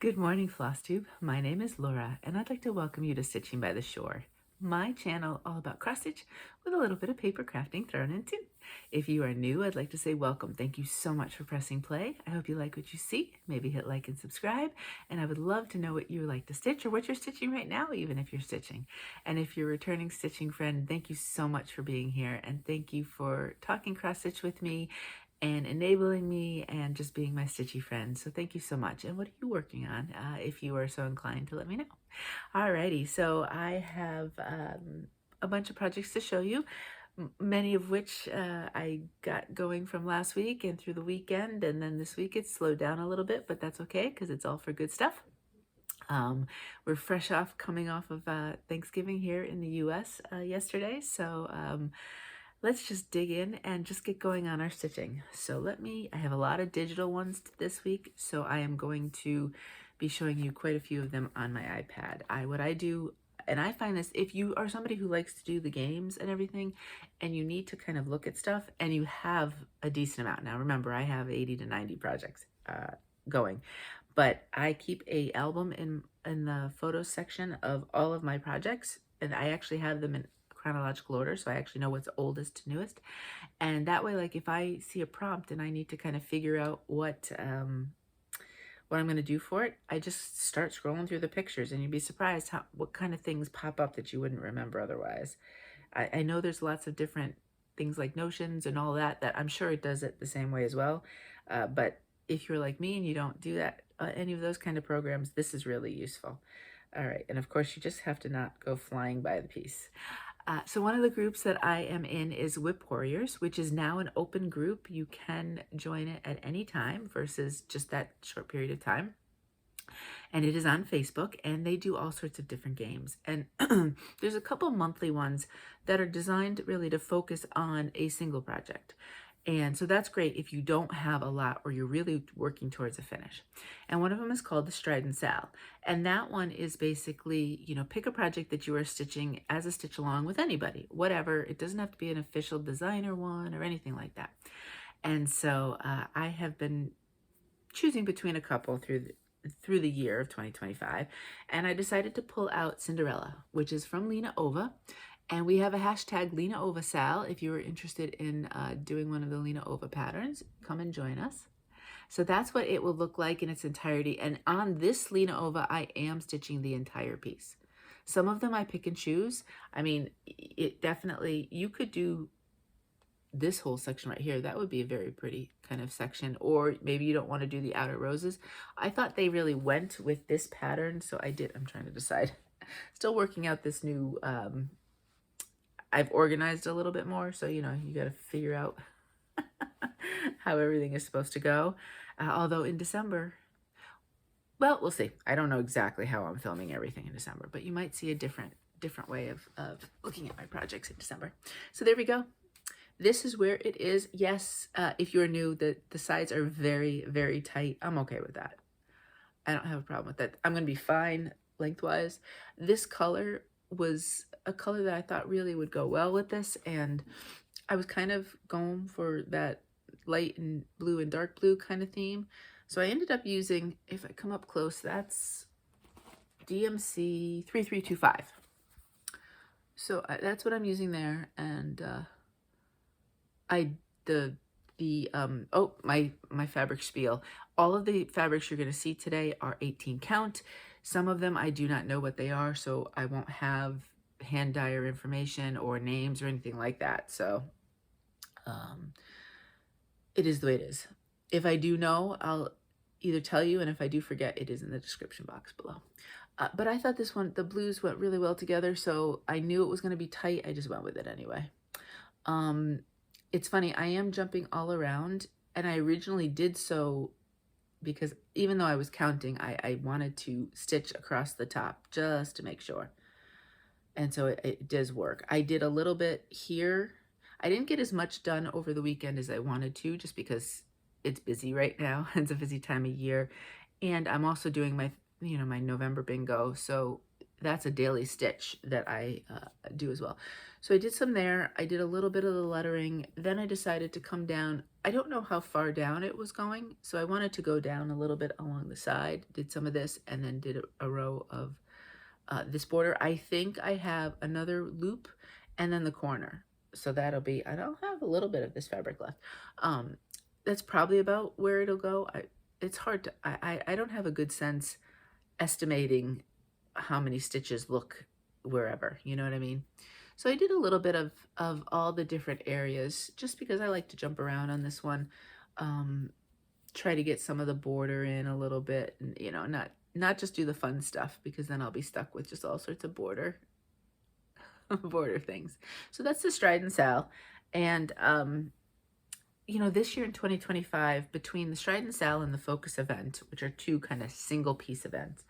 Good morning, Flosstube. My name is Laura, and I'd like to welcome you to Stitching by the Shore, my channel all about cross stitch with a little bit of paper crafting thrown in too. If you are new, I'd like to say welcome. Thank you so much for pressing play. I hope you like what you see. Maybe hit like and subscribe, and I would love to know what you like to stitch or what you're stitching right now, even if you're stitching. And if you're a returning stitching friend, thank you so much for being here, and thank you for talking cross stitch with me and enabling me and just being my stitchy friend. So thank you so much. And what are you working on if you are so inclined to let me know? Alrighty, so I have a bunch of projects to show you, many of which I got going from last week and through the weekend, and then this week it's slowed down a little bit, but that's okay because it's all for good stuff. We're fresh coming off of Thanksgiving here in the US yesterday, so let's just dig in and just get going on our stitching. So I have a lot of digital ones this week, so I am going to be showing you quite a few of them on my iPad. What I do, and I find this, if you are somebody who likes to do the games and everything, and you need to kind of look at stuff, and you have a decent amount. Now remember, I have 80 to 90 projects going, but I keep a album in the photos section of all of my projects, and I actually have them in chronological order, so I actually know what's oldest to newest. And that way, like if I see a prompt and I need to kind of figure out what I'm going to do for it, I just start scrolling through the pictures, and you'd be surprised what kind of things pop up that you wouldn't remember otherwise. I know there's lots of different things like Notions and all that I'm sure it does it the same way as well. But if you're like me and you don't do that, any of those kind of programs, this is really useful. All right, and of course you just have to not go flying by the piece. So one of the groups that I am in is Whip Warriors, which is now an open group. You can join it at any time versus just that short period of time. And it is on Facebook, and they do all sorts of different games. And there's a couple monthly ones that are designed really to focus on a single project. And so that's great if you don't have a lot or you're really working towards a finish. And one of them is called the Stride and Sal. And that one is basically, pick a project that you are stitching as a stitch along with anybody, whatever. It doesn't have to be an official designer one or anything like that. And so I have been choosing between a couple through the year of 2025. And I decided to pull out Cinderella, which is from Lina Ova. And we have a hashtag Lina Ova Sal. If you are interested in doing one of the Lina Ova patterns, come and join us. So that's what it will look like in its entirety. And on this Lina Ova, I am stitching the entire piece. Some of them I pick and choose. I mean, it definitely, you could do this whole section right here. That would be a very pretty kind of section. Or maybe you don't want to do the outer roses. I thought they really went with this pattern, so I did. I'm trying to decide. Still working out this new I've organized a little bit more, so you got to figure out how everything is supposed to go. Although in December, well, we'll see. I don't know exactly how I'm filming everything in December, but you might see a different way of looking at my projects in December. So there we go. This is where it is. Yes, if you're new, the sides are very, very tight. I'm okay with that. I don't have a problem with that. I'm going to be fine lengthwise. This color was a color that I thought really would go well with this, and I was kind of going for that light and blue and dark blue kind of theme. So I ended up using, if I come up close, that's DMC 3325. So that's what I'm using there. And my fabric spiel. All of the fabrics you're going to see today are 18 count. Some of them I do not know what they are, so I won't have hand dyer information or names or anything like that. So it is the way it is. If I do know, I'll either tell you, and if I do forget, it is in the description box below. But I thought this one, the blues went really well together, so I knew it was going to be tight. I just went with it anyway. It's funny, I am jumping all around, and I originally did so because even though I was counting, I wanted to stitch across the top just to make sure. And so it does work. I did a little bit here. I didn't get as much done over the weekend as I wanted to, just because it's busy right now. It's a busy time of year. And I'm also doing my, my November bingo. So that's a daily stitch that I do as well. So I did some there. I did a little bit of the lettering. Then I decided to come down. I don't know how far down it was going, so I wanted to go down a little bit along the side, did some of this, and then did a row of this border. I think I have another loop and then the corner. So that'll be, I don't have a little bit of this fabric left. That's probably about where it'll go. It's hard to, I don't have a good sense estimating how many stitches look wherever, you know what I mean? So I did a little bit of all the different areas just because I like to jump around on this one. Try to get some of the border in a little bit, and, you know, not just do the fun stuff, because then I'll be stuck with just all sorts of border things. So that's the stride and sal. And, you know, this year in 2025, between the stride and sal and the focus event, which are two kind of single piece events,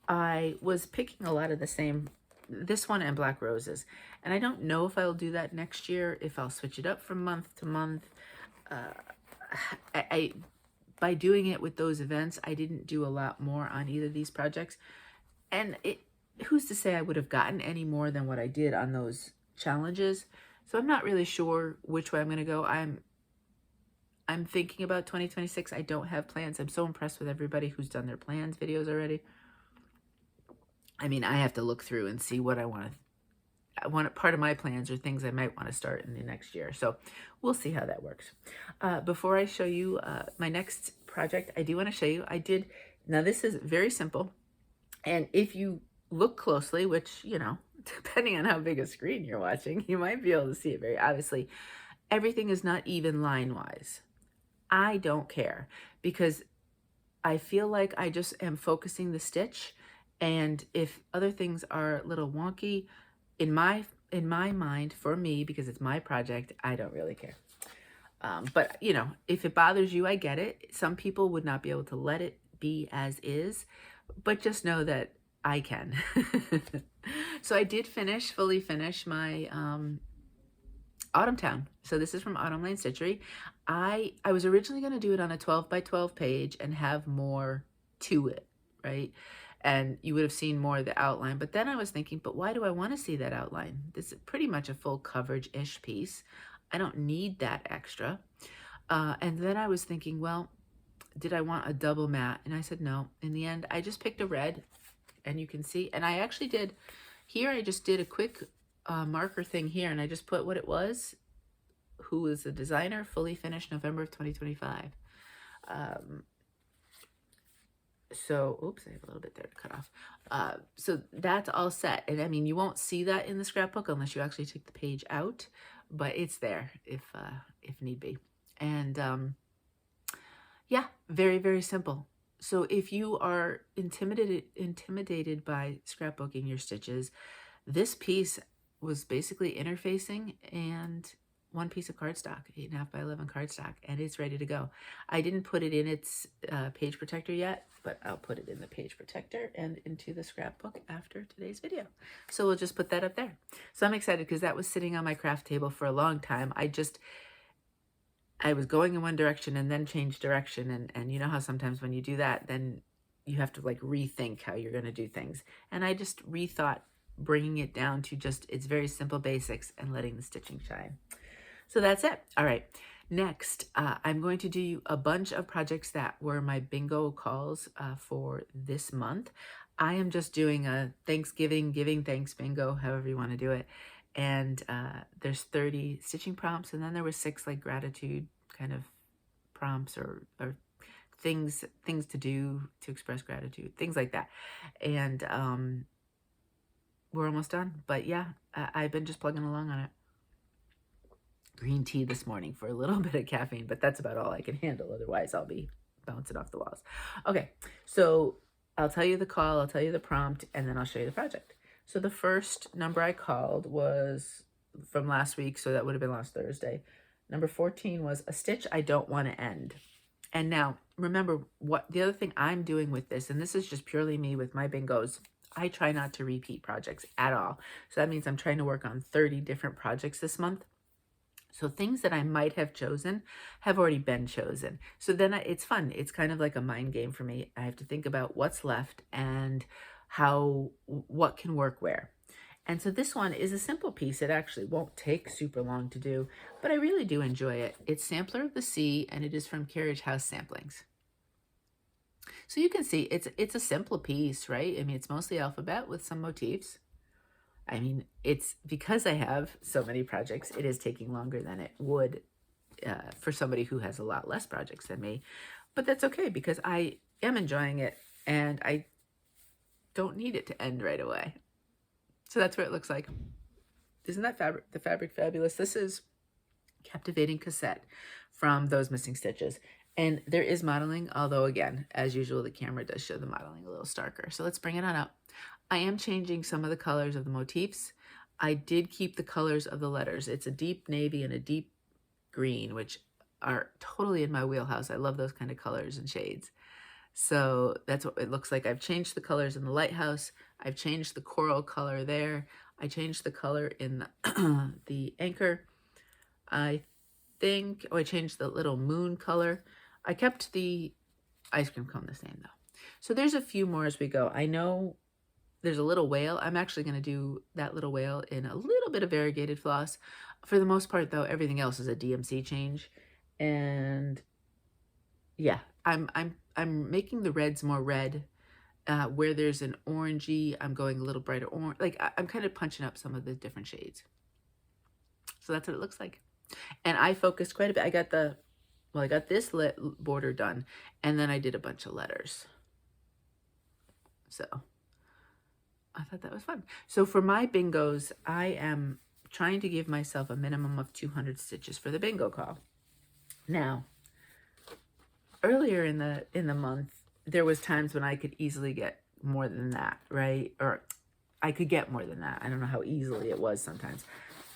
I was picking a lot of the same, this one and Black Roses. And I don't know if I'll do that next year, if I'll switch it up from month to month. By doing it with those events, I didn't do a lot more on either of these projects. And who's to say I would have gotten any more than what I did on those challenges? So I'm not really sure which way I'm going to go. I'm thinking about 2026. I don't have plans. I'm so impressed with everybody who's done their plans videos already. I mean, I have to look through and see what I want. Part of my plans are things I might want to start in the next year. So we'll see how that works. Before I show you my next project, I do want to show you, now this is very simple. And if you look closely, which, you know, depending on how big a screen you're watching, you might be able to see it very obviously. Everything is not even line-wise. I don't care, because I feel like I just am focusing the stitch. And if other things are a little wonky, in my mind, for me, because it's my project, I don't really care. But, you know, if it bothers you, I get it. Some people would not be able to let it be as is, but just know that I can. So I did fully finish my Autumntown. So this is from Autumn Lane Stitchery. I was originally going to do it on a 12 by 12 page and have more to it, right? And you would have seen more of the outline. But then I was thinking, but why do I want to see that outline? This is pretty much a full coverage-ish piece. I don't need that extra. And then I was thinking, well, did I want a double mat? And I said no. In the end, I just picked a red, and you can see. And I actually did, here I just did a quick marker thing here, and I just put what it was, who was the designer, fully finished November of 2025. So, oops, I have a little bit there to cut off. So that's all set. And I mean, you won't see that in the scrapbook unless you actually take the page out, but it's there if need be. And yeah, very, very simple. So if you are intimidated by scrapbooking your stitches, this piece was basically interfacing and one piece of cardstock, 8.5 by 11 cardstock, and it's ready to go. I didn't put it in its page protector yet, but I'll put it in the page protector and into the scrapbook after today's video. So we'll just put that up there. So I'm excited because that was sitting on my craft table for a long time. I was going in one direction and then changed direction, and you know how sometimes when you do that, then you have to like rethink how you're going to do things. And I just rethought bringing it down to just its very simple basics and letting the stitching shine. So that's it. All right. Next, I'm going to do a bunch of projects that were my bingo calls for this month. I am just doing a Thanksgiving, giving thanks bingo, however you want to do it. And there's 30 stitching prompts, and then there was 6 like gratitude kind of prompts or things to do to express gratitude, things like that. And we're almost done. But yeah, I've been just plugging along on it. Green tea this morning for a little bit of caffeine, but that's about all I can handle. Otherwise, I'll be bouncing off the walls. Okay, so I'll tell you the call, I'll tell you the prompt, and then I'll show you the project. So the first number I called was from last week, so that would have been last Thursday. Number 14 was a stitch I don't want to end. And now, remember, what the other thing I'm doing with this, and this is just purely me with my bingos, I try not to repeat projects at all. So that means I'm trying to work on 30 different projects this month. So things that I might have chosen have already been chosen. So then it's fun. It's kind of like a mind game for me. I have to think about what's left and what can work where. And so this one is a simple piece. It actually won't take super long to do, but I really do enjoy it. It's Sampler of the Sea, and it is from Carriage House Samplings. So you can see it's a simple piece, right? I mean, it's mostly alphabet with some motifs. I mean, it's because I have so many projects, it is taking longer than it would for somebody who has a lot less projects than me. But that's okay because I am enjoying it and I don't need it to end right away. So that's what it looks like. Isn't that the fabric fabulous? This is Captivating Cosette from Those Missing Stitches. And there is modeling, although again, as usual, the camera does show the modeling a little starker. So let's bring it on up. I am changing some of the colors of the motifs. I did keep the colors of the letters. It's a deep navy and a deep green, which are totally in my wheelhouse. I love those kind of colors and shades. So that's what it looks like. I've changed the colors in the Lighthouse. I've changed the coral color there. I changed the color in the anchor. I think, I changed the little moon color. I kept the ice cream cone the same though. So there's a few more as we go. I know there's a little whale. I'm actually going to do that little whale in a little bit of variegated floss. For the most part though, everything else is a DMC change. And yeah, I'm making the reds more red. Where there's an orangey, I'm going a little brighter orange. Like I'm kind of punching up some of the different shades. So that's what it looks like. And I focused quite a bit. I got this border done, and then I did a bunch of letters. So I thought that was fun. So for my bingos, I am trying to give myself a minimum of 200 stitches for the bingo call. Now, earlier in the month, there was times when I could easily get more than that, right? Or I could get more than that. I don't know how easily it was sometimes.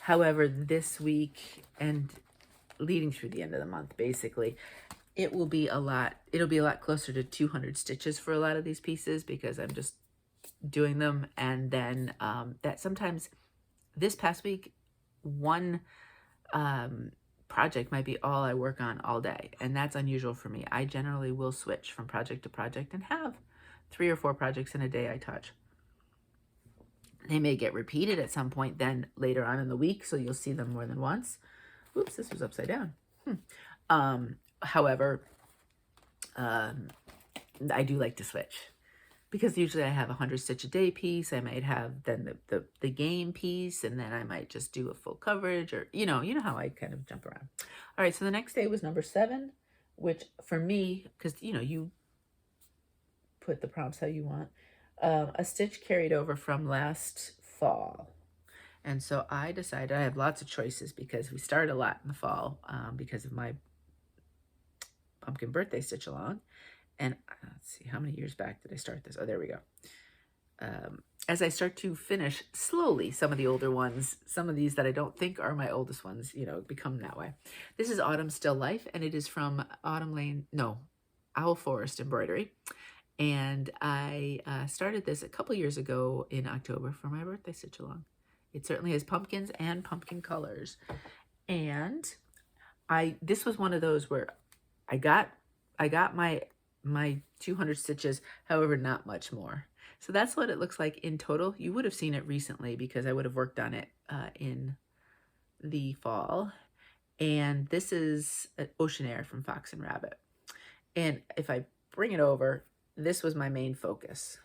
However, this week and leading through the end of the month, basically, it'll be a lot closer to 200 stitches for a lot of these pieces because I'm just doing them. And then that sometimes this past week, one project might be all I work on all day. And that's unusual for me. I generally will switch from project to project and have 3 or 4 projects in a day I touch. They may get repeated at some point then later on in the week, so you'll see them more than once. Oops, this was upside down. However, I do like to switch because usually I have a 100 stitch a day piece. I might have then the game piece, and then I might just do a full coverage, or you know how I kind of jump around. All right, so the next day was number 7, which for me, because you put the prompts how you want. A stitch carried over from last fall. And so I decided I have lots of choices because we started a lot in the fall because of my pumpkin birthday stitch along. And let's see, how many years back did I start this? Oh, there we go. As I start to finish slowly some of the older ones, some of these that I don't think are my oldest ones, become that way. This is Autumn Still Life, and it is from Owl Forest Embroidery. And I started this a couple years ago in October for my birthday stitch along. It certainly has pumpkins and pumpkin colors. And this was one of those where I got my 200 stitches, however, not much more. So that's what it looks like in total. You would have seen it recently because I would have worked on it in the fall. And this is an Ocean Air from Fox and Rabbit. And if I bring it over, this was my main focus,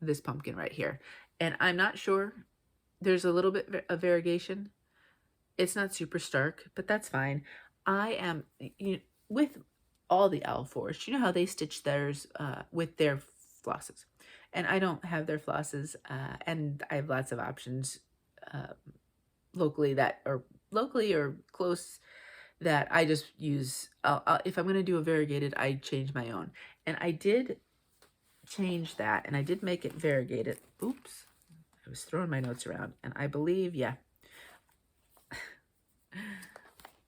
this pumpkin right here. And I'm not sure, there's a little bit of variegation. It's not super stark, but that's fine. I am, with all the Owl Forest, you know how they stitch theirs with their flosses. And I don't have their flosses, and I have lots of options locally or close that I just use. If I'm going to do a variegated, I change my own. And I did change that, and I did make it variegated. Oops, I was throwing my notes around, and I believe, yeah,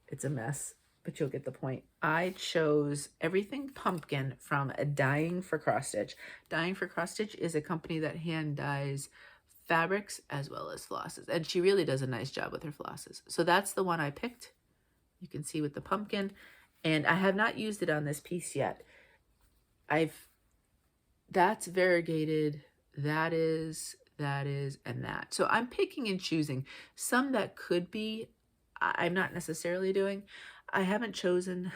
it's a mess, but you'll get the point. I chose everything pumpkin from Dyeing for Cross Stitch. Dyeing for Cross Stitch is a company that hand dyes fabrics as well as flosses, and she really does a nice job with her flosses. So that's the one I picked. You can see with the pumpkin, and I have not used it on this piece yet. That's variegated that is, and that. So I'm picking and choosing some that could be, I'm not necessarily doing. I haven't chosen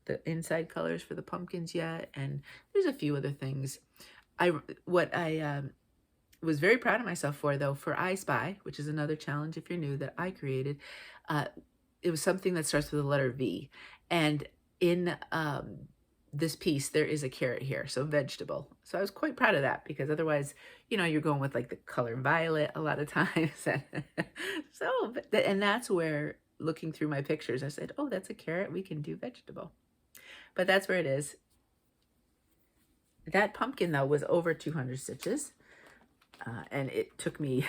the inside colors for the pumpkins yet, and there's a few other things. What I was very proud of myself for, though, for I Spy, which is another challenge if you're new that I created. It was something that starts with the letter V, and in this piece there is a carrot here, so vegetable. So I was quite proud of that, because otherwise, you know, you're going with like the color violet a lot of times. So, and that's where, looking through my pictures, I said, oh, that's a carrot, we can do vegetable. But that's where it is. That pumpkin, though, was over 200 stitches, and it took me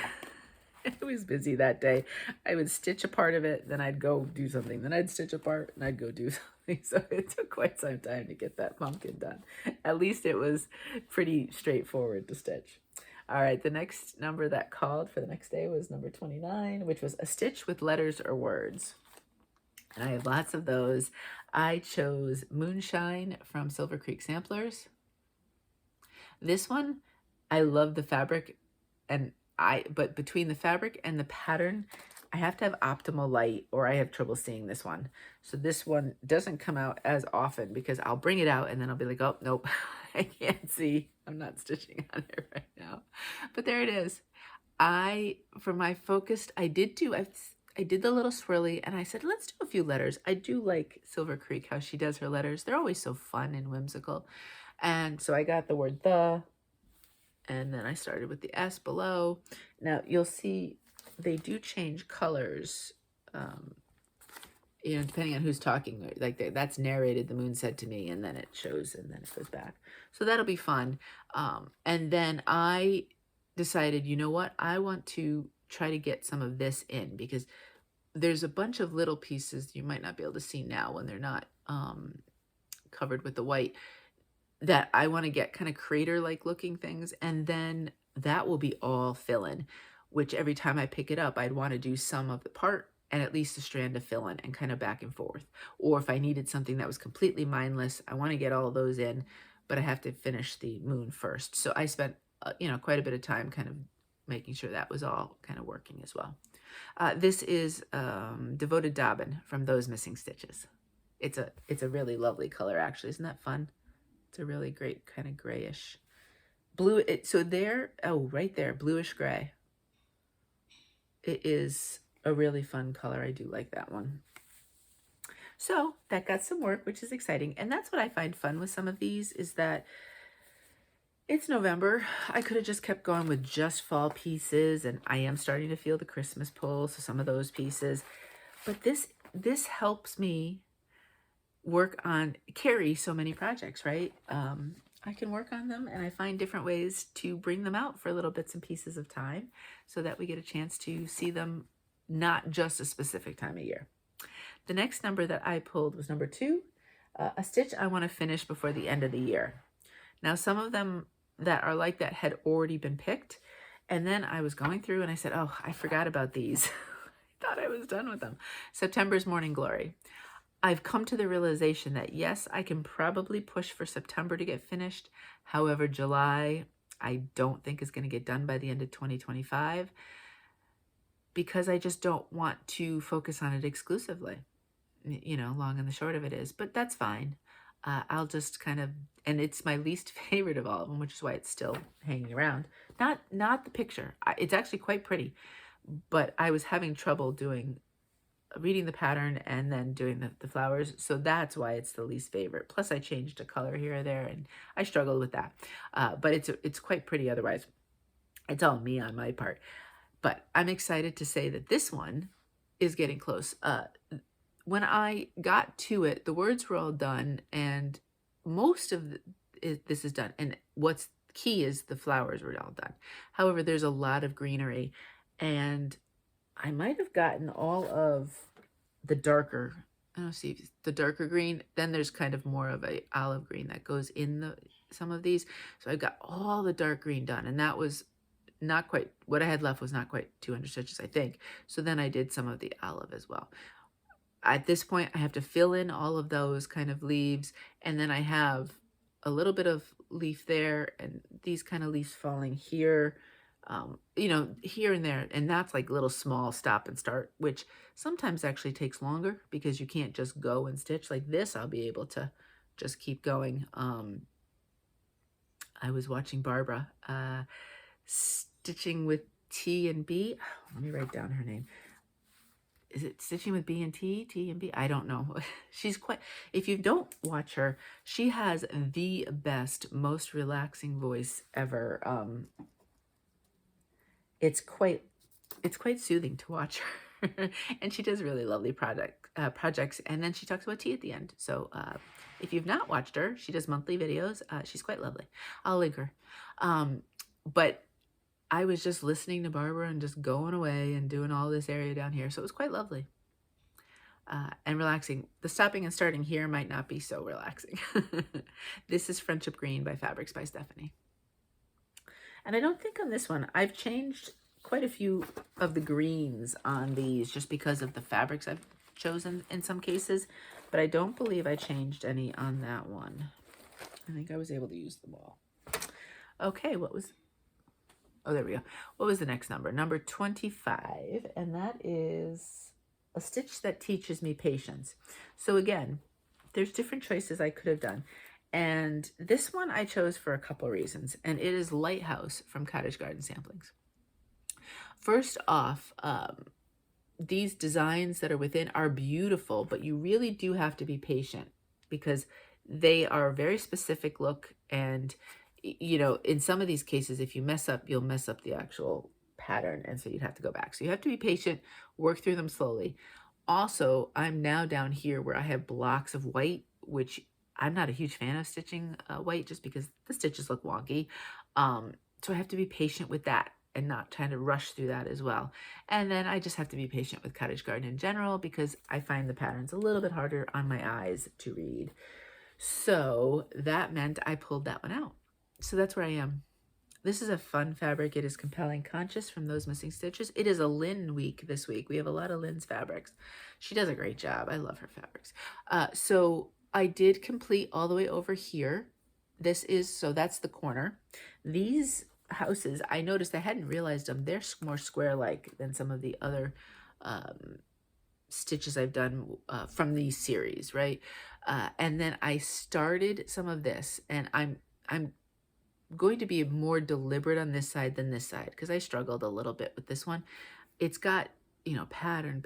I was busy that day. I would stitch a part of it, then I'd go do something, then I'd stitch a part, and I'd go do something. So it took quite some time to get that pumpkin done. At least it was pretty straightforward to stitch. All right, the next number that called for the next day was number 29, which was a stitch with letters or words. And I have lots of those. I chose Moonshine from Silver Creek Samplers. This one, I love the fabric, and but between the fabric and the pattern, I have to have optimal light or I have trouble seeing this one. So this one doesn't come out as often, because I'll bring it out and then I'll be like, oh, nope, I can't see. I'm not stitching on it right now. But there it is. For my focused, I did the little swirly, and I said, let's do a few letters. I do like Silver Creek, how she does her letters. They're always so fun and whimsical. And so I got the word the, and then I started with the S below. Now you'll see they do change colors, you know, depending on who's talking. Like that's narrated, the moon said to me, and then it shows, and then it goes back. So that'll be fun. And then I decided, you know what, I want to try to get some of this in, because there's a bunch of little pieces you might not be able to see now when they're not covered with the white, that I want to get kind of crater-like looking things, and then that will be all fill-in, which every time I pick it up, I'd want to do some of the part and at least a strand of fill-in, and kind of back and forth. Or if I needed something that was completely mindless, I want to get all of those in, but I have to finish the moon first. So I spent, you know, quite a bit of time kind of making sure that was all kind of working as well. This is Devoted Dobbin from Those Missing Stitches. It's a really lovely color, actually. Isn't that fun? It's a really great kind of grayish blue. So there, oh, right there, bluish gray. It is a really fun color. I do like that one. So that got some work, which is exciting. And that's what I find fun with some of these, is that it's November. I could have just kept going with just fall pieces, and I am starting to feel the Christmas pull, so some of those pieces. But this helps me carry so many projects, right? I can work on them, and I find different ways to bring them out for little bits and pieces of time, so that we get a chance to see them not just a specific time of year. The next number that I pulled was number 2, a stitch I want to finish before the end of the year. Now, some of them that are like that had already been picked, and then I was going through and I said, oh, I forgot about these. I thought I was done with them. September's Morning Glory. I've come to the realization that, yes, I can probably push for September to get finished. However, July, I don't think is going to get done by the end of 2025, because I just don't want to focus on it exclusively. You know, long and the short of it is, but that's fine. I'll just kind of, and it's my least favorite of all of them, which is why it's still hanging around. Not the picture. It's actually quite pretty, but I was having trouble reading the pattern and then doing the flowers. So that's why it's the least favorite. Plus I changed a color here or there, and I struggled with that. But it's quite pretty otherwise. It's all me on my part. But I'm excited to say that this one is getting close. When I got to it, the words were all done, and most of this is done. And what's key is the flowers were all done. However, there's a lot of greenery, and I might have gotten all of the darker, I don't see, the darker green. Then there's kind of more of a olive green that goes in some of these. So I got all the dark green done, and that was not quite, what I had left was not quite 200 stitches, I think. So then I did some of the olive as well. At this point, I have to fill in all of those kind of leaves, and then I have a little bit of leaf there, and these kind of leaves falling here, you know, here and there. And that's like little small stop and start, which sometimes actually takes longer because you can't just go and stitch. Like this, I'll be able to just keep going. I was watching Barbara stitching with T and B. Let me write down her name. Is it Stitching with B and T? T and B? I don't know. She's quite, if you don't watch her, she has the best, most relaxing voice ever. It's quite soothing to watch her. And she does really lovely projects. And then she talks about tea at the end. So if you've not watched her, she does monthly videos. She's quite lovely. I'll link her. But I was just listening to Barbara and just going away and doing all this area down here. So it was quite lovely and relaxing. The stopping and starting here might not be so relaxing. This is Friendship Green by Fabrics by Steohanie. And I don't think on this one, I've changed quite a few of the greens on these just because of the fabrics I've chosen in some cases. But I don't believe I changed any on that one. I think I was able to use them all. Okay, what was... Oh, there we go. What was the next number? Number 25, and that is a stitch that teaches me patience. So again, there's different choices I could have done. And this one I chose for a couple of reasons, and it is Lighthouse from Cottage Garden Samplings. First off, these designs that are within are beautiful, but you really do have to be patient because they are a very specific look, and you know, in some of these cases, if you mess up, you'll mess up the actual pattern. And so you'd have to go back. So you have to be patient, work through them slowly. Also, I'm now down here where I have blocks of white, which I'm not a huge fan of stitching white just because the stitches look wonky. So I have to be patient with that and not trying to rush through that as well. And then I just have to be patient with Cottage Garden in general because I find the patterns a little bit harder on my eyes to read. So that meant I pulled that one out. So that's where I am. This is a fun fabric. It is Compelling Conchis from Those Missing Stitches. It is a Lynn week this week. We have a lot of Lynn's fabrics. She does a great job. I love her fabrics. So I did complete all the way over here. So that's the corner. These houses, I noticed I hadn't realized them. They're more square-like than some of the other stitches I've done from these series, right? And then I started some of this, and I'm going to be more deliberate on this side than this side because I struggled a little bit with this one. It's got, you know, pattern.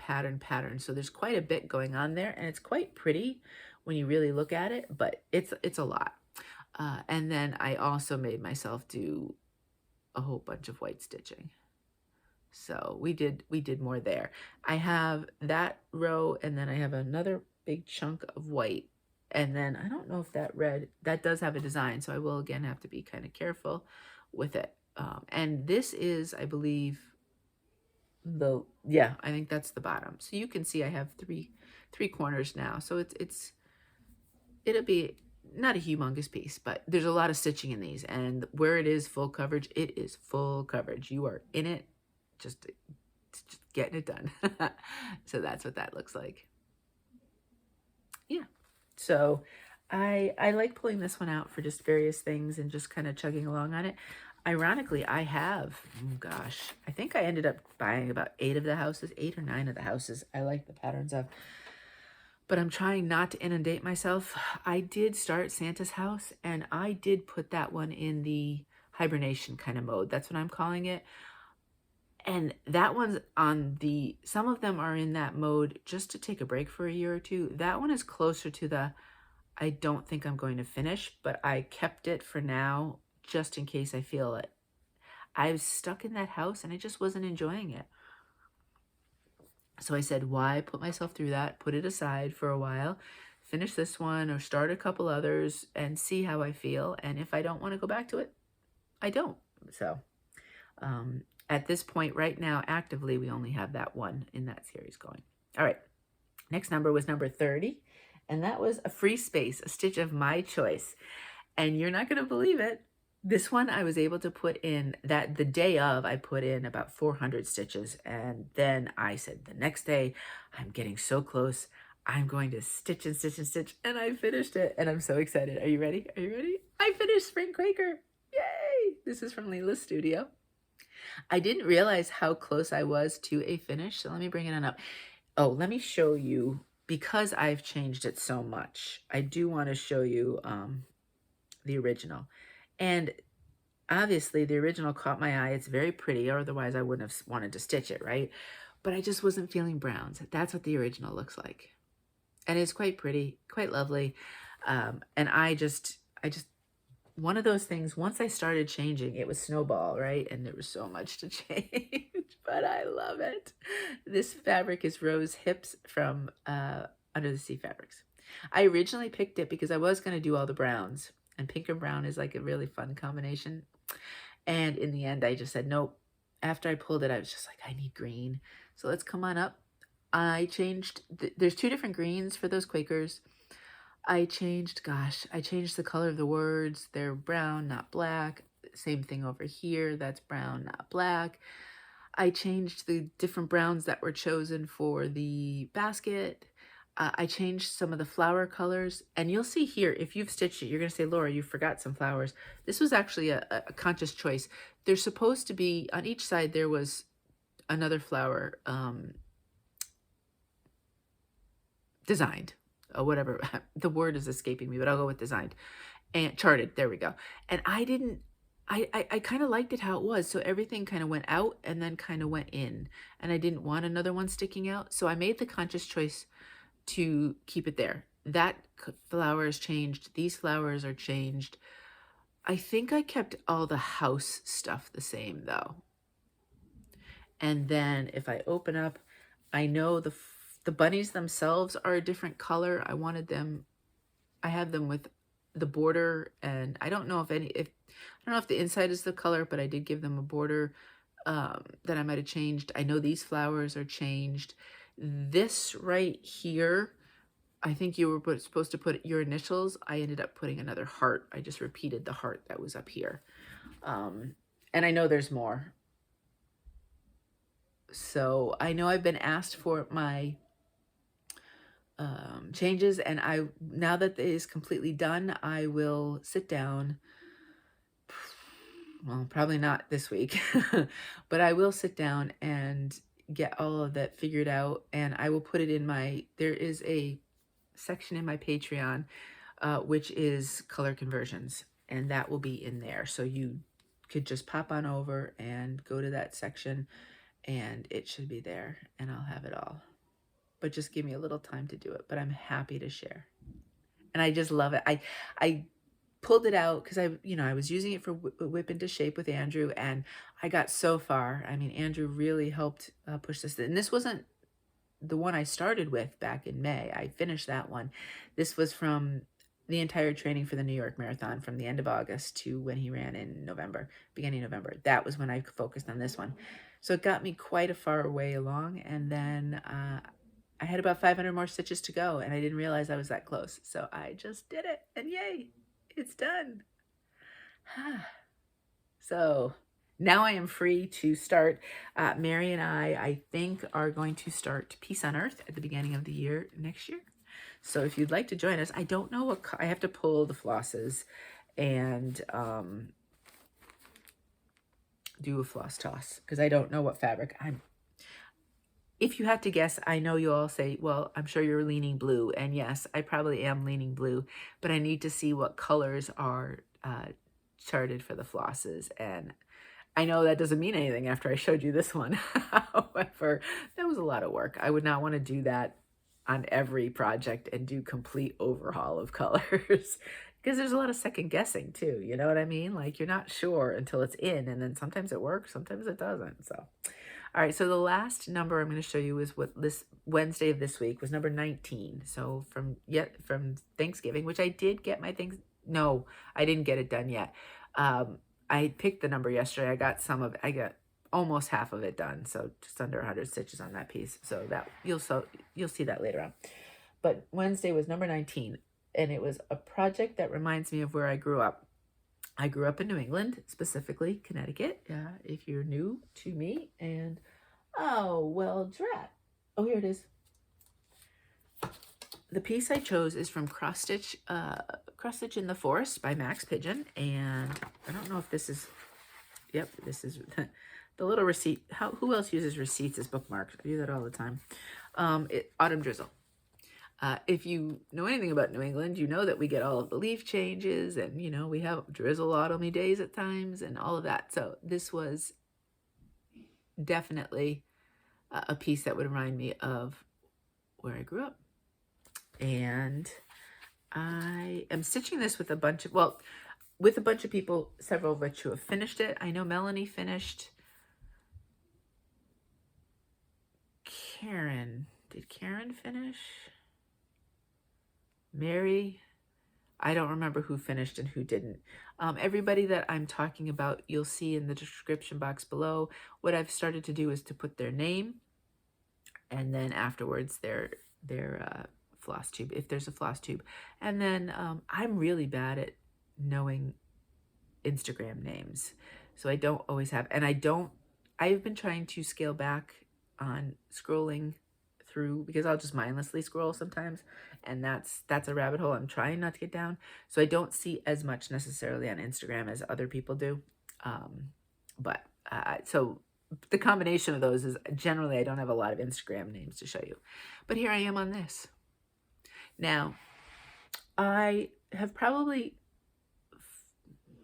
So there's quite a bit going on there, and it's quite pretty when you really look at it, but it's a lot. And then I also made myself do a whole bunch of white stitching. So we did more there. I have that row, and then I have another big chunk of white. And then I don't know if that red, that does have a design, so I will again have to be kind of careful with it. And this is, I believe, I think that's the bottom. So you can see I have three corners now. So it'll be not a humongous piece, but there's a lot of stitching in these. And where it is full coverage, it is full coverage. You are in it, just getting it done. So that's what that looks like. Yeah. So I like pulling this one out for just various things and just kind of chugging along on it. Ironically, I have, oh gosh, I think I ended up buying about 8 or 9 of the houses I like the patterns of. But I'm trying not to inundate myself. I did start Santa's house, and I did put that one in the hibernation kind of mode. That's what I'm calling it. And that one's on some of them are in that mode just to take a break for a year or two. That one is closer to I don't think I'm going to finish, but I kept it for now just in case I feel it. I was stuck in that house and I just wasn't enjoying it. So I said, why put myself through that? Put it aside for a while, finish this one or start a couple others and see how I feel. And if I don't want to go back to it, I don't. So, at this point right now, actively, we only have that one in that series going. All right. Next number was number 30. And that was a free space, a stitch of my choice. And you're not going to believe it. This one I was able to put in that the day of, I put in about 400 stitches. And then I said the next day, I'm getting so close. I'm going to stitch and stitch and stitch, and I finished it, and I'm so excited. Are you ready? Are you ready? I finished Spring Quaker. Yay! This is from Lila's studio. I didn't realize how close I was to a finish, so let me bring it on up. Oh, let me show you, because I've changed it so much, I do want to show you the original. And obviously the original caught my eye. It's very pretty, or otherwise I wouldn't have wanted to stitch it, right? But I just wasn't feeling browns. That's what the original looks like. And it's quite pretty, quite lovely. And I just, one of those things, once I started changing, it was snowball, right? And there was so much to change, but I love it. This fabric is Rose Hips from Under the Sea Fabrics. I originally picked it because I was going to do all the browns, and pink and brown is like a really fun combination. And in the end, I just said, nope. After I pulled it, I was just like, I need green. So let's come on up. I changed, there's two different greens for those Quakers. I changed the color of the words. They're brown, not black. Same thing over here. That's brown, not black. I changed the different browns that were chosen for the basket. I changed some of the flower colors. And you'll see here, if you've stitched it, you're going to say, Laura, you forgot some flowers. This was actually a conscious choice. There's supposed to be, on each side, there was another flower designed. Whatever, the word is escaping me, but I'll go with designed and charted. There we go. And I kind of liked it how it was. So everything kind of went out and then kind of went in, and I didn't want another one sticking out. So I made the conscious choice to keep it there. That flower is changed. These flowers are changed. I think I kept all the house stuff the same though. And then if I open up, I know the bunnies themselves are a different color. I wanted them, I have them with the border, and I don't know if I don't know if the inside is the color, but I did give them a border that I might have changed. I know these flowers are changed. This right here, I think you were supposed to put your initials. I ended up putting another heart. I just repeated the heart that was up here. And I know there's more. So I know I've been asked for my changes, and now that it is completely done, I will sit down. Well, probably not this week, but I will sit down and get all of that figured out, and I will put it in there is a section in my Patreon, which is color conversions, and that will be in there. So you could just pop on over and go to that section, and it should be there, and I'll have it all. But just give me a little time to do it. But I'm happy to share. And I just love it. I pulled it out because I was using it for Whip into Shape with Andrew, and I got so far. I mean, Andrew really helped push this. And this wasn't the one I started with back in May. I finished that one. This was from the entire training for the New York Marathon, from the end of August to when he ran in November, beginning of November. That was when I focused on this one. So it got me quite a far way along. And then I had about 500 more stitches to go, and I didn't realize I was that close. So I just did it, and yay, it's done. So now I am free to start. Mary and I think, are going to start Peace on Earth at the beginning of the year next year. So if you'd like to join us, I don't know what, I have to pull the flosses and do a floss toss, because I don't know what fabric if you had to guess, I know you all say, well, I'm sure you're leaning blue. And yes, I probably am leaning blue, but I need to see what colors are charted for the flosses. And I know that doesn't mean anything after I showed you this one. However, that was a lot of work. I would not want to do that on every project and do complete overhaul of colors, because there's a lot of second guessing too. You know what I mean? Like, you're not sure until it's in, and then sometimes it works, sometimes it doesn't. So all right, so the last number I'm going to show you is what this Wednesday of this week was, number 19. So from Thanksgiving, which I did get no, I didn't get it done yet. I picked the number yesterday. I got I got almost half of it done. So just under 100 stitches on that piece. So that you'll see that later on. But Wednesday was number 19, and it was a project that reminds me of where I grew up. I grew up in New England, specifically Connecticut, if you're new to me. And, oh, well, drat. Oh, here it is. The piece I chose is from Cross Stitch in the Forest by Max Pidgeon, and I don't know if this is, yep, this is the little receipt. Who else uses receipts as bookmarks? I do that all the time. Autumn Drizzle. If you know anything about New England, you know that we get all of the leaf changes, and you know we have drizzle autumny days at times and all of that. So this was definitely a piece that would remind me of where I grew up. And I am stitching this with a bunch of people, several of which who have finished it. I know Melanie finished. Karen, did Karen finish? Mary, I don't remember who finished and who didn't. Everybody that I'm talking about, you'll see in the description box below. What I've started to do is to put their name, and then afterwards their floss tube, if there's a floss tube. And then I'm really bad at knowing Instagram names, so I don't always have, and I've been trying to scale back on scrolling through, because I'll just mindlessly scroll sometimes, and that's a rabbit hole I'm trying not to get down. So I don't see as much necessarily on Instagram as other people do. So the combination of those is generally I don't have a lot of Instagram names to show you. But here I am on this. Now, I have probably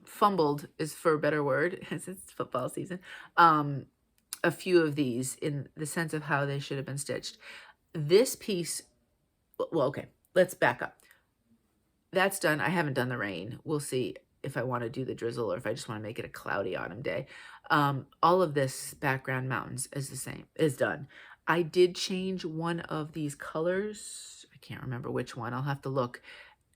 fumbled, is for a better word, as it's football season, a few of these in the sense of how they should have been stitched. This piece, well, okay, let's back up. That's done. I haven't done the rain. We'll see if I want to do the drizzle or if I just want to make it a cloudy autumn day. All of this background mountains is done. I did change one of these colors. I can't remember which one. I'll have to look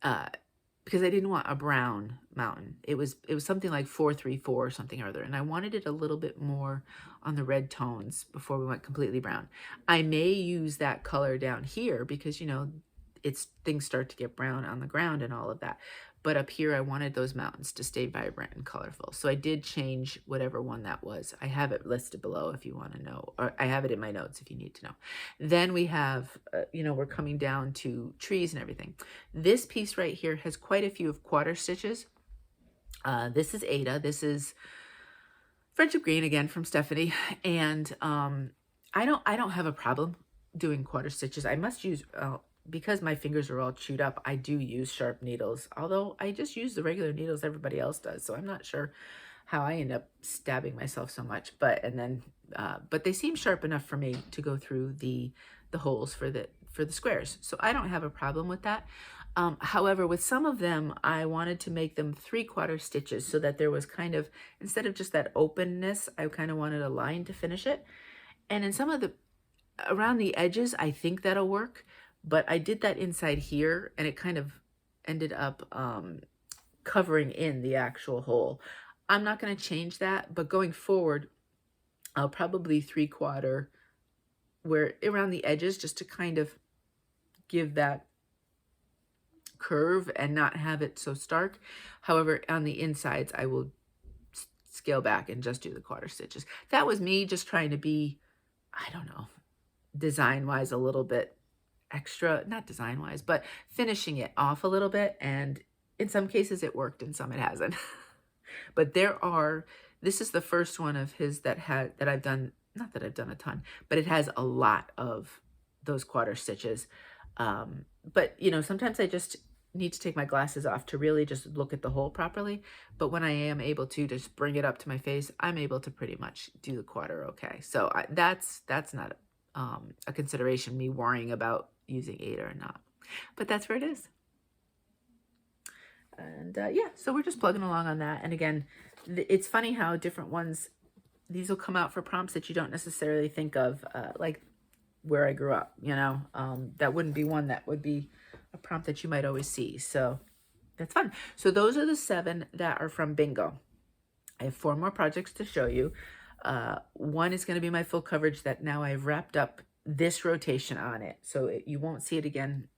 because I didn't want a brown mountain. It was something like 434 or something or other, and I wanted it a little bit more on the red tones before we went completely brown. I may use that color down here because, you know, things start to get brown on the ground and all of that. But up here, I wanted those mountains to stay vibrant and colorful. So I did change whatever one that was. I have it listed below if you want to know, or I have it in my notes if you need to know. Then we have, we're coming down to trees and everything. This piece right here has quite a few of quarter stitches. This is Ada. This is Friendship Green again from Steohanie. And I don't have a problem doing quarter stitches. I must use... because my fingers are all chewed up, I do use sharp needles, although I just use the regular needles everybody else does. So I'm not sure how I end up stabbing myself so much, but they seem sharp enough for me to go through the holes for the squares. So I don't have a problem with that. However, with some of them, I wanted to make them 3/4 stitches so that there was kind of, instead of just that openness, I kind of wanted a line to finish it. And in some of around the edges, I think that'll work. But I did that inside here, and it kind of ended up covering in the actual hole. I'm not going to change that, but going forward, I'll probably 3/4 where around the edges, just to kind of give that curve and not have it so stark. However, on the insides, I will scale back and just do the quarter stitches. That was me just trying to be, I don't know, design-wise a little bit extra, not design wise, but finishing it off a little bit. And in some cases it worked, in some it hasn't. But this is the first one of his that I've done, not that I've done a ton, but it has a lot of those quarter stitches. But sometimes I just need to take my glasses off to really just look at the hole properly. But when I am able to just bring it up to my face, I'm able to pretty much do the quarter okay. So that's not a consideration, me worrying about using Ada or not, but that's where it is. And yeah, so we're just plugging along on that. And again, it's funny how different ones, these will come out for prompts that you don't necessarily think of, like where I grew up, that wouldn't be one that would be a prompt that you might always see. So that's fun. So those are the 7 that are from Bingo. I have 4 more projects to show you. One is going to be my full coverage that now I've wrapped up this rotation on it. So you won't see it again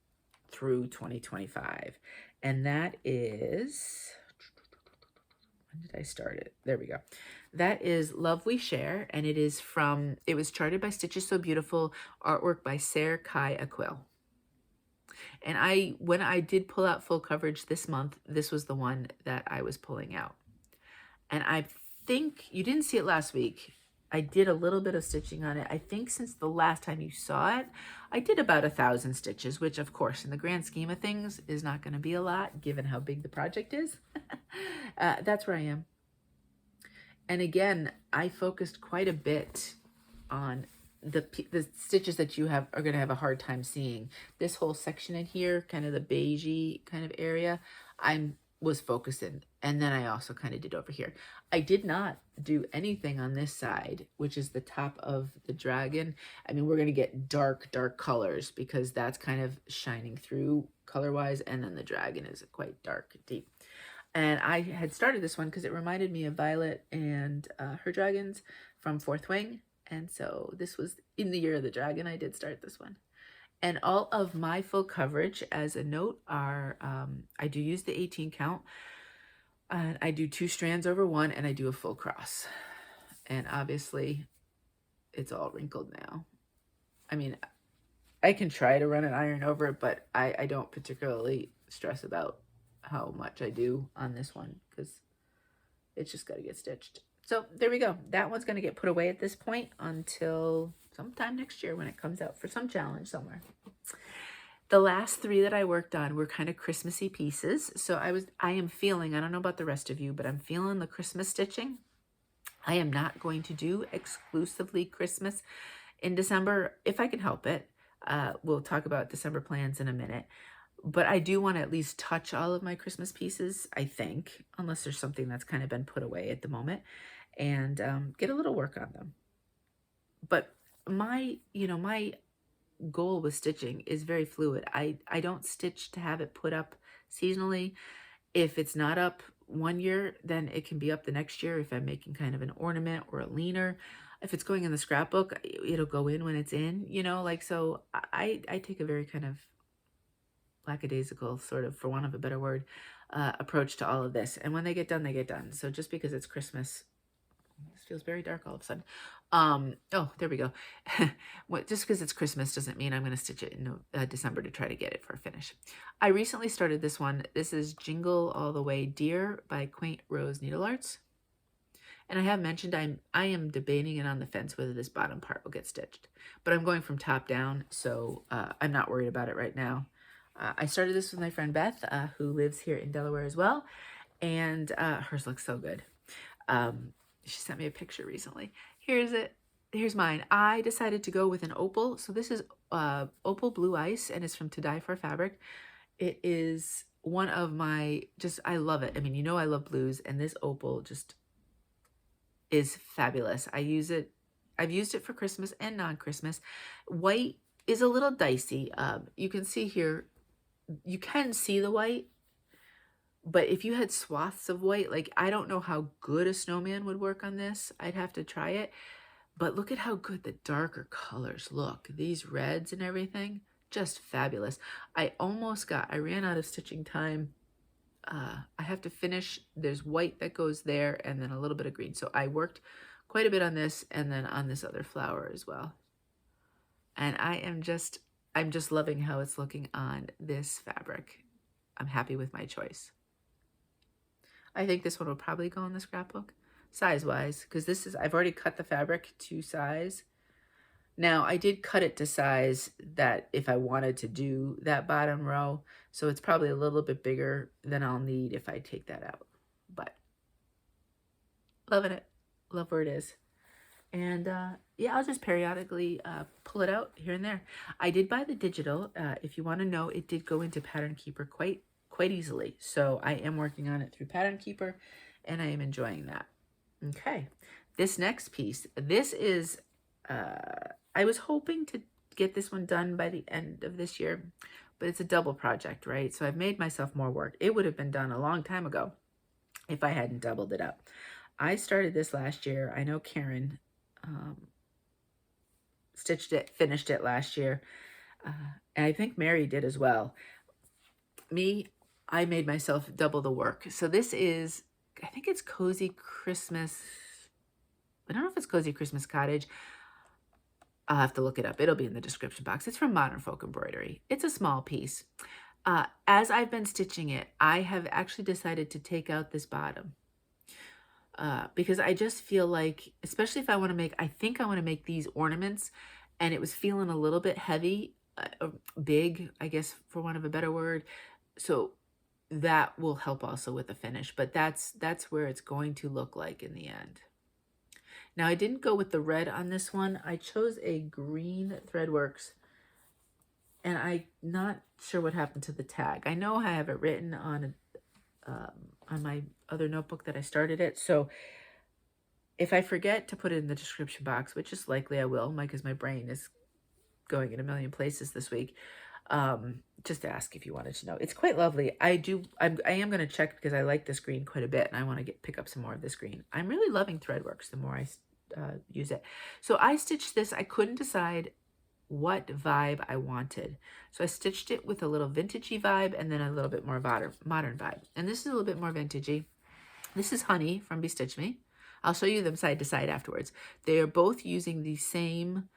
through 2025. And that is, when did I start it? There we go. That is Love We Share. And it was charted by Stitches So Beautiful, artwork by Serr, Quill. And when I did pull out full coverage this month, this was the one that I was pulling out. And I think you didn't see it last week. I did a little bit of stitching on it. I think since the last time you saw it, I did about 1,000 stitches, which of course in the grand scheme of things is not going to be a lot given how big the project is. That's where I am. And again, I focused quite a bit on the stitches that you are going to have a hard time seeing. This whole section in here, kind of the beigey kind of area, I was focused in. And then I also kind of did over here. I did not do anything on this side, which is the top of the dragon. I mean, we're going to get dark colors because that's kind of shining through color-wise. And then the dragon is quite dark, deep. And I had started this one because it reminded me of Violet and her dragons from Fourth Wing. And so this was in the year of the dragon, I did start this one. And all of my full coverage, as a note, are, I do use the 18 count. And I do 2 strands over 1, and I do a full cross. And obviously, it's all wrinkled now. I mean, I can try to run an iron over it, but I don't particularly stress about how much I do on this one because it's just got to get stitched. So there we go. That one's going to get put away at this point until sometime next year when it comes out for some challenge somewhere. The last 3 that I worked on were kind of Christmassy pieces. So I am feeling, I don't know about the rest of you, but I'm feeling the Christmas stitching. I am not going to do exclusively Christmas in December if I can help it. We'll talk about December plans in a minute. But I do want to at least touch all of my Christmas pieces, I think, unless there's something that's kind of been put away at the moment, and get a little work on them. But my goal with stitching is very fluid. I don't stitch to have it put up seasonally. If it's not up one year, then it can be up the next year if I'm making kind of an ornament or a leaner. If it's going in the scrapbook, it'll go in when it's in, so I take a very kind of lackadaisical, sort of, for want of a better word, approach to all of this. And when they get done, they get done. So just because it's Christmas, this feels very dark all of a sudden. Oh, there we go. Just because it's Christmas doesn't mean I'm going to stitch it in December to try to get it for a finish. I recently started this one. This is Jingle All the Way Dear by Quaint Rose Needlearts. And I have mentioned I am debating it on the fence whether this bottom part will get stitched. But I'm going from top down, so I'm not worried about it right now. I started this with my friend Beth, who lives here in Delaware as well, and hers looks so good. She sent me a picture recently. Here's it. Here's mine. I decided to go with an opal. So this is Opal Blue Ice, and it's from To Die For Fabric. It is one of my, I love it. I mean, I love blues, and this opal just is fabulous. I've used it for Christmas and non-Christmas. White is a little dicey. You can see here, you can see the white, but if you had swaths of white, like, I don't know how good a snowman would work on this. I'd have to try it. But look at how good the darker colors look. These reds and everything, just fabulous. I ran out of stitching time. I have to finish. There's white that goes there and then a little bit of green. So I worked quite a bit on this and then on this other flower as well. And I'm just loving how it's looking on this fabric. I'm happy with my choice. I think this one will probably go in the scrapbook, size-wise, because I've already cut the fabric to size. Now, I did cut it to size that if I wanted to do that bottom row, so it's probably a little bit bigger than I'll need if I take that out. But loving it. Love where it is. And yeah, I'll just periodically pull it out here and there. I did buy the digital. If you want to know, it did go into Pattern Keeper quite easily. So I am working on it through Pattern Keeper, and I am enjoying that. Okay, this next piece, this is, I was hoping to get this one done by the end of this year, but it's a double project, right? So I've made myself more work. It would have been done a long time ago if I hadn't doubled it up. I started this last year. I know Karen finished it last year. And I think Mary did as well. I made myself double the work. So this is, I think it's Cozy Christmas. I don't know if it's Cozy Christmas Cottage. I'll have to look it up. It'll be in the description box. It's from Modern Folk Embroidery. It's a small piece. As I've been stitching it, I have actually decided to take out this bottom. Because I just feel like, especially if I want to make, I think I want to make these ornaments, and it was feeling a little bit heavy, big, I guess, for want of a better word. So that will help also with the finish, but that's where it's going to look like in the end. Now I didn't go with the red on this one. I chose a green Threadworks, and I'm not sure what happened to the tag. I know I have it written on my other notebook that I started it. So if I forget to put it in the description box, which is likely I will, because my brain is going in a million places this week, just ask if you wanted to know. It's quite lovely. I am going to check because I like this green quite a bit, and I want to pick up some more of this green. I'm really loving Threadworks the more I use it. So I stitched this. I couldn't decide what vibe I wanted. So I stitched it with a little vintagey vibe and then a little bit more modern vibe. And this is a little bit more vintagey. This is Honey from Bestitch Me. I'll show you them side to side afterwards. They are both using the same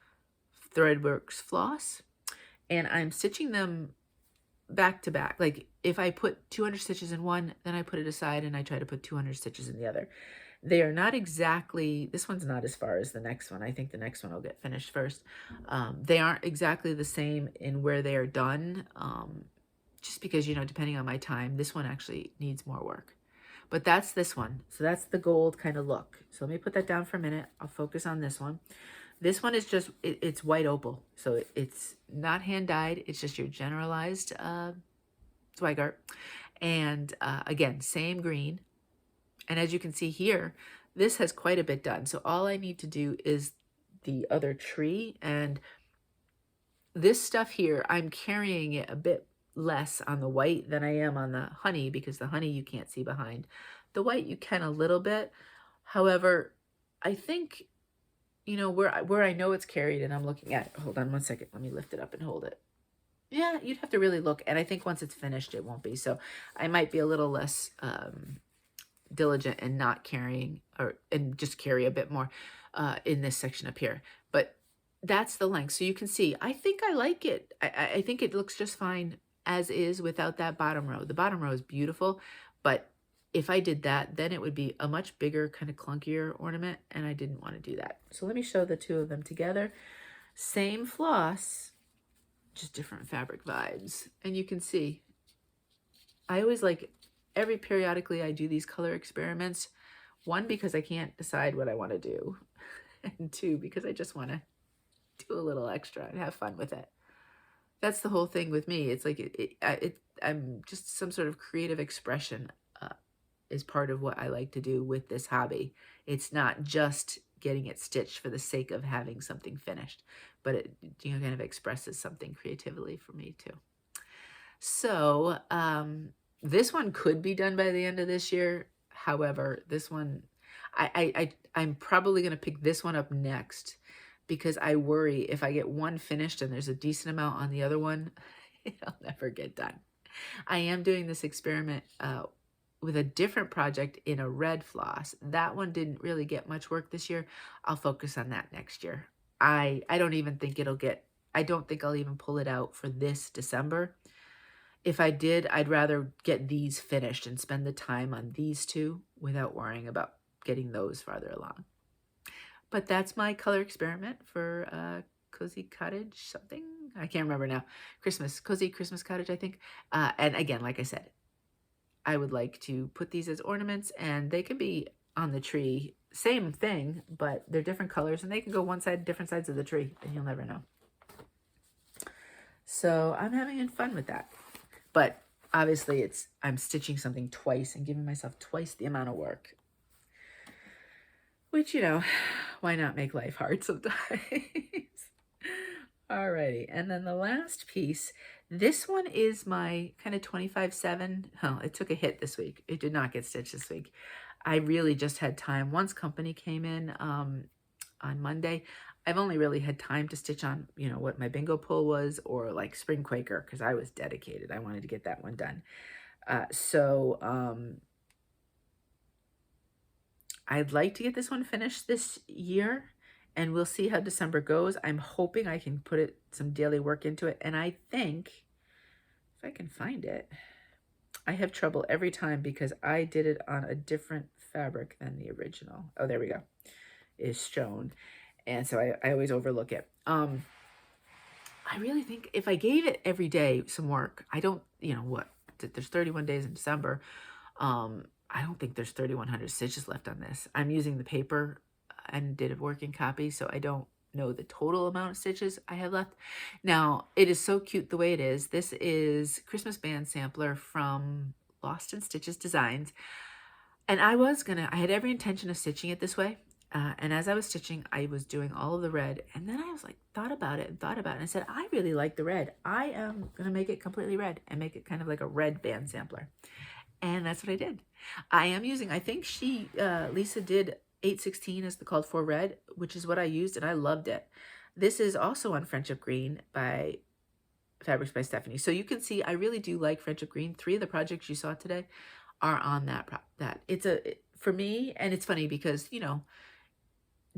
Threadworks floss, and I'm stitching them back to back. Like if I put 200 stitches in one, then I put it aside and I try to put 200 stitches in the other. They are not exactly, this one's not as far as the next one. I think the next one will get finished first. They aren't exactly the same in where they are done, just because, you know, depending on my time, this one actually needs more work. But that's this one. So that's the gold kind of look. So let me put that down for a minute. I'll focus on this one. This one is just, it's white opal. So it's not hand-dyed. It's just your generalized Zweigart. And again, same green. And as you can see here, this has quite a bit done. So all I need to do is the other tree. And this stuff here, I'm carrying it a bit less on the white than I am on the honey, because the honey you can't see behind. The white you can a little bit. However, I think, you know, where I know it's carried and I'm looking at it. Hold on one second. Let me lift it up and hold it. Yeah, you'd have to really look. And I think once it's finished, it won't be. So I might be a little less diligent and not carrying, and just carry a bit more in this section up here. But that's the length. So you can see, I think I like it. I think it looks just fine as is without that bottom row. The bottom row is beautiful, but if I did that, then it would be a much bigger, kind of clunkier ornament, and I didn't want to do that. So let me show the two of them together. Same floss, just different fabric vibes. And you can see, I always like, every periodically I do these color experiments. One, because I can't decide what I want to do. And two, because I just want to do a little extra and have fun with it. That's the whole thing with me. It's like, I'm just some sort of creative expression is part of what I like to do with this hobby. It's not just getting it stitched for the sake of having something finished, but it, you know, kind of expresses something creatively for me too. So this one could be done by the end of this year. However, this one, I'm probably going to pick this one up next, because I worry if I get one finished and there's a decent amount on the other one, it'll never get done. I am doing this experiment with a different project in a red floss. That one didn't really get much work this year. I'll focus on that next year. I don't even think it'll get, I don't think I'll even pull it out for this December. If I did, I'd rather get these finished and spend the time on these two without worrying about getting those farther along. But that's my color experiment for Cozy Cottage something. I can't remember now. Cozy Christmas Cottage, I think. And again, like I said, I would like to put these as ornaments, and they can be on the tree. Same thing, but they're different colors, and they can go one side, different sides of the tree, and you'll never know. So I'm having fun with that. But obviously I'm stitching something twice and giving myself twice the amount of work. Which, you know, why not make life hard sometimes? Alrighty, and then the last piece, this one is my kind of 25/7. Oh, it took a hit this week. It did not get stitched this week. I really just had time. Once company came in on Monday, I've only really had time to stitch on, you know, what my bingo pull was, or like Spring Quaker, because I was dedicated. I wanted to get that one done. I'd like to get this one finished this year, and we'll see how December goes. I'm hoping I can put some daily work into it. And I think if I can find it, I have trouble every time because I did it on a different fabric than the original. Oh, there we go. Is shown. And so I always overlook it. I really think if I gave it every day some work, I don't, you know what, there's 31 days in December. I don't think there's 3,100 stitches left on this. I'm using the paper and did a working copy, so I don't know the total amount of stitches I have left. Now, it is so cute the way it is. This is Christmas Band Sampler from Lost in Stitches Designs. And I had every intention of stitching it this way. And as I was stitching, I was doing all of the red. And then I was like, thought about it. And I said, I really like the red. I am going to make it completely red and make it kind of like a red band sampler. And that's what I did. I am using, I think Lisa did 816 as the called for red, which is what I used, and I loved it. This is also on Friendship Green by Fabrics by Steohanie. So you can see I really do like Friendship Green. 3 of the projects you saw today are on that. For me, and it's funny because, you know,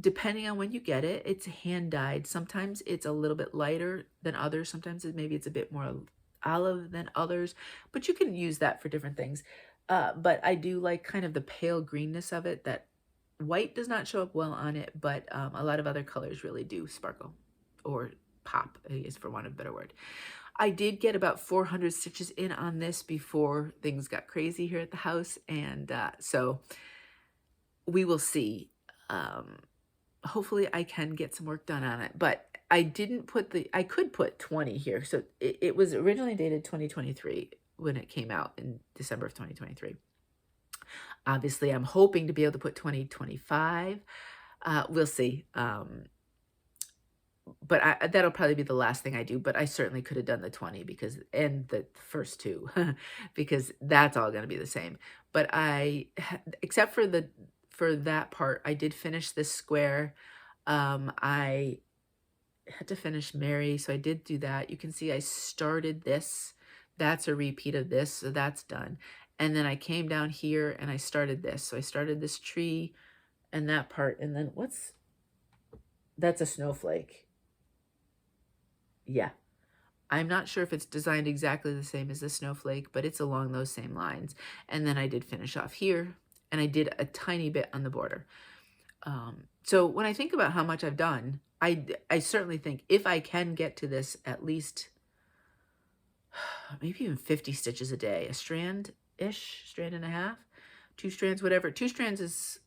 depending on when you get it, it's hand dyed. Sometimes it's a little bit lighter than others. Sometimes maybe it's a bit more olive than others, but you can use that for different things. But I do like kind of the pale greenness of it. That white does not show up well on it, but a lot of other colors really do sparkle or pop, I guess, for want of a better word. I did get about 400 stitches in on this before things got crazy here at the house, and so we will see. Hopefully I can get some work done on it, but I didn't put I could put 20 here. So it was originally dated 2023 when it came out in December of 2023. Obviously, I'm hoping to be able to put 2025. We'll see. But that'll probably be the last thing I do, but I certainly could have done the 20 and the first 2 because that's all going to be the same. But except for that part, I did finish this square. I had to finish Mary, so I did do that. You can see I started this. That's a repeat of this, so that's done. And then I came down here and I started this. So I started this tree and that part, and then that's a snowflake. Yeah. I'm not sure if it's designed exactly the same as the snowflake, but it's along those same lines. And then I did finish off here, and I did a tiny bit on the border. So when I think about how much I've done, I certainly think if I can get to this at least maybe even 50 stitches a day, a strand-ish, strand and a half, 2 strands, whatever. 2 strands is,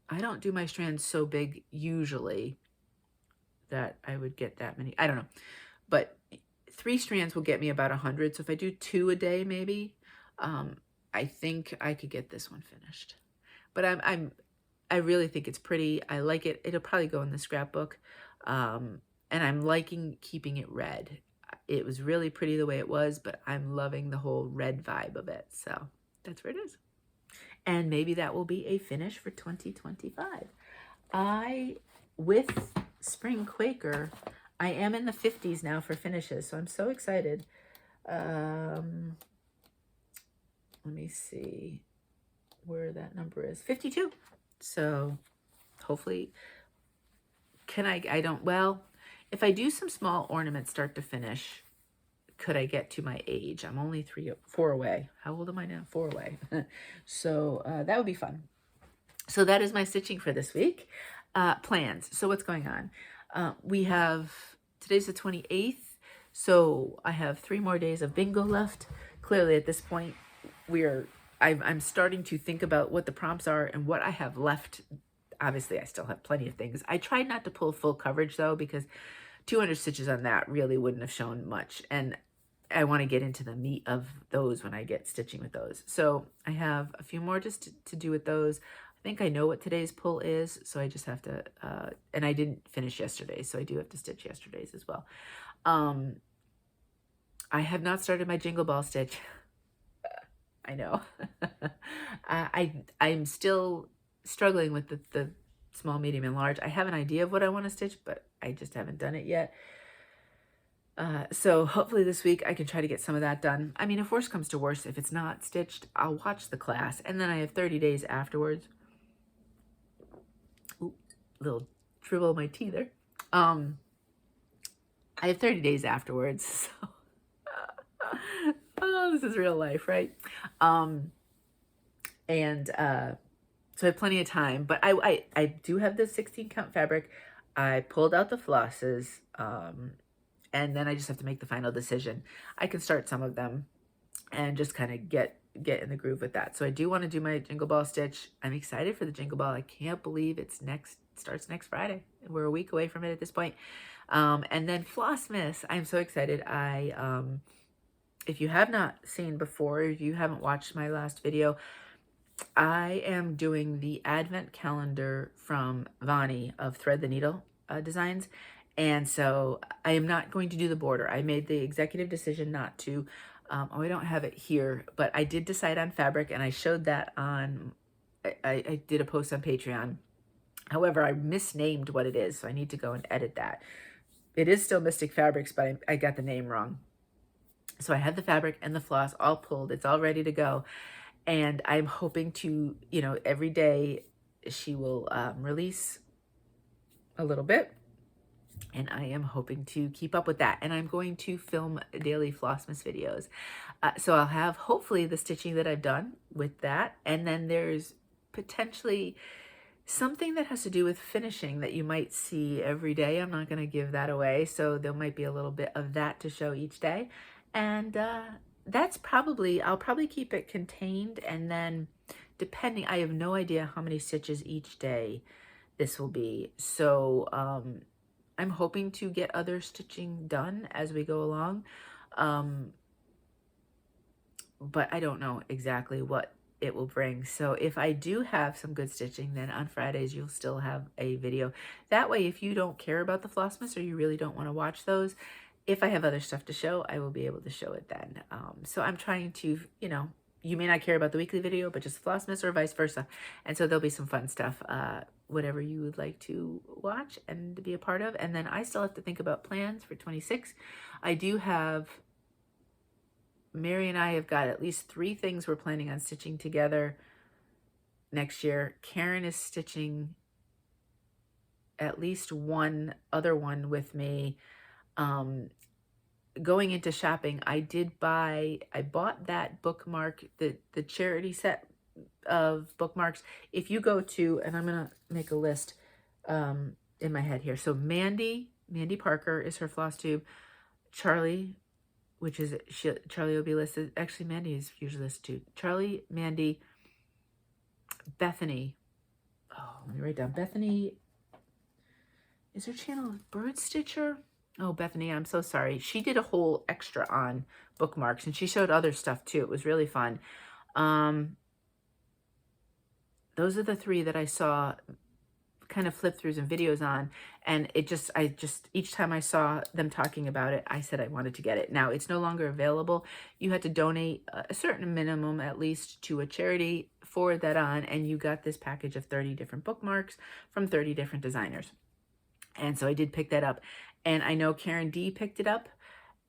I don't do my strands so big usually that I would get that many. I don't know. But 3 strands will get me about 100. So if I do 2 a day, maybe, I think I could get this one finished. But I really think it's pretty. I like it. It'll probably go in the scrapbook. And I'm liking keeping it red. It was really pretty the way it was, but I'm loving the whole red vibe of it. So that's where it is. And maybe that will be a finish for 2025. With Spring Quaker, I am in the 50s now for finishes, so I'm so excited. Let me see where that number is. 52. So hopefully, if I do some small ornaments start to finish, could I get to my age? I'm only 4 away. How old am I now? 4 away. So that would be fun. So that is my stitching for this week. Plans. So what's going on? Today's the 28th. So I have 3 more days of bingo left. Clearly at this point, I'm starting to think about what the prompts are and what I have left. Obviously, I still have plenty of things. I tried not to pull full coverage, though, because 200 stitches on that really wouldn't have shown much. And I want to get into the meat of those when I get stitching with those. So I have a few more just to do with those. I think I know what today's pull is, so I just have to, and I didn't finish yesterday, so I do have to stitch yesterday's as well. I have not started my Jingle Ball stitch. I know. I'm still struggling with the small, medium, and large. I have an idea of what I want to stitch, but I just haven't done it yet. So hopefully this week I can try to get some of that done. I mean, if worse comes to worse, if it's not stitched, I'll watch the class, and then I have 30 days afterwards. Ooh, little dribble my tea there. I have 30 days afterwards, so oh, this is real life, right? And so I have plenty of time, but I do have the 16 count fabric. I pulled out the flosses, and then I just have to make the final decision. I can start some of them and just kind of get in the groove with that. So I do want to do my Jingle Ball stitch. I'm excited for the Jingle Ball. I can't believe it's starts next Friday. We're a week away from it at this point. And then Flossmas. I'm so excited. If you have not seen before, if you haven't watched my last video, I am doing the advent calendar from Vani of Thread the Needle designs. And so I am not going to do the border. I made the executive decision not to. Oh, I don't have it here, but I did decide on fabric, and I showed that on, I did a post on Patreon. However, I misnamed what it is, so I need to go and edit that. It is still Mystic Fabrics, but I got the name wrong. So I have the fabric and the floss all pulled. It's all ready to go. And I'm hoping to, you know, every day she will release a little bit. And I am hoping to keep up with that. And I'm going to film daily Flossmas videos. So I'll have hopefully the stitching that I've done with that. And then there's potentially something that has to do with finishing that you might see every day. I'm not going to give that away. So there might be a little bit of that to show each day. And that's probably, I'll probably keep it contained. And then depending, I have no idea how many stitches each day this will be. So I'm hoping to get other stitching done as we go along. But I don't know exactly what it will bring. So if I do have some good stitching, then on Fridays you'll still have a video. That way, if you don't care about the Flossmas or you really don't want to watch those, if I have other stuff to show, I will be able to show it then. So I'm trying to, you know, you may not care about the weekly video, but just Flossmas or vice versa. And so there'll be some fun stuff, whatever you would like to watch and to be a part of. And then I still have to think about plans for 26. I do have, Mary and I have got at least 3 things we're planning on stitching together next year. Karen is stitching at least one other one with me. Going into shopping, I bought that bookmark, the charity set of bookmarks. If you go to, and I'm gonna make a list in my head here. So Mandy Parker is her Flosstube. Charlie, which is Charlie will be listed. Actually, Mandy is usually listed too. Charlie, Mandy, Bethany. Oh, let me write down Bethany. Is her channel Bird Stitcher? Oh, Bethany, I'm so sorry. She did a whole extra on bookmarks, and she showed other stuff too. It was really fun. Those are the 3 that I saw kind of flip throughs and videos on, and each time I saw them talking about it, I said I wanted to get it. Now it's no longer available. You had to donate a certain minimum at least to a charity, forward that on, and you got this package of 30 different bookmarks from 30 different designers. And so I did pick that up, and I know Karen D picked it up,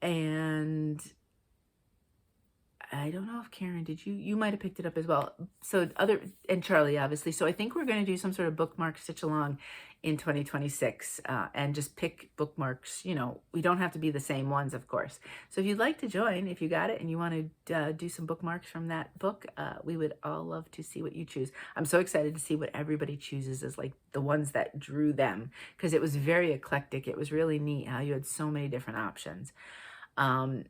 and I don't know if Karen, did you might have picked it up as well. So and Charlie, obviously. So I think we're going to do some sort of bookmark stitch along in 2026 and just pick bookmarks. You know, we don't have to be the same ones, of course. So if you'd like to join, if you got it and you want to do some bookmarks from that book, we would all love to see what you choose. I'm so excited to see what everybody chooses as like the ones that drew them, because it was very eclectic. It was really neat how you had so many different options.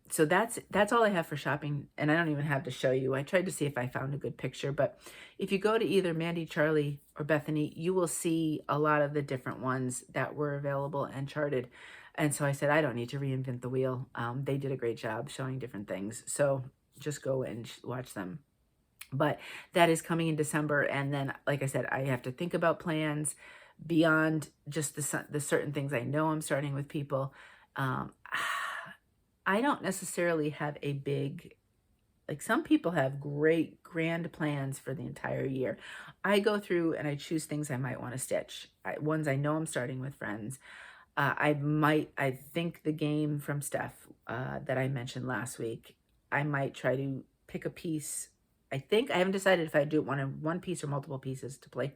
So that's all I have for shopping, and I don't even have to show you. I tried to see if I found a good picture, but if you go to either Mandy, Charlie, or Bethany, you will see a lot of the different ones that were available and charted. And so I said, I don't need to reinvent the wheel. They did a great job showing different things. So just go and watch them. But that is coming in December. And then, like I said, I have to think about plans beyond just the certain things. I know I'm starting with people. I don't necessarily have a big, like some people have great grand plans for the entire year. I go through and I choose things I might want to stitch. Ones I know I'm starting with friends. I think the game from Steph that I mentioned last week, I might try to pick a piece. I think I haven't decided if I do one piece or multiple pieces to play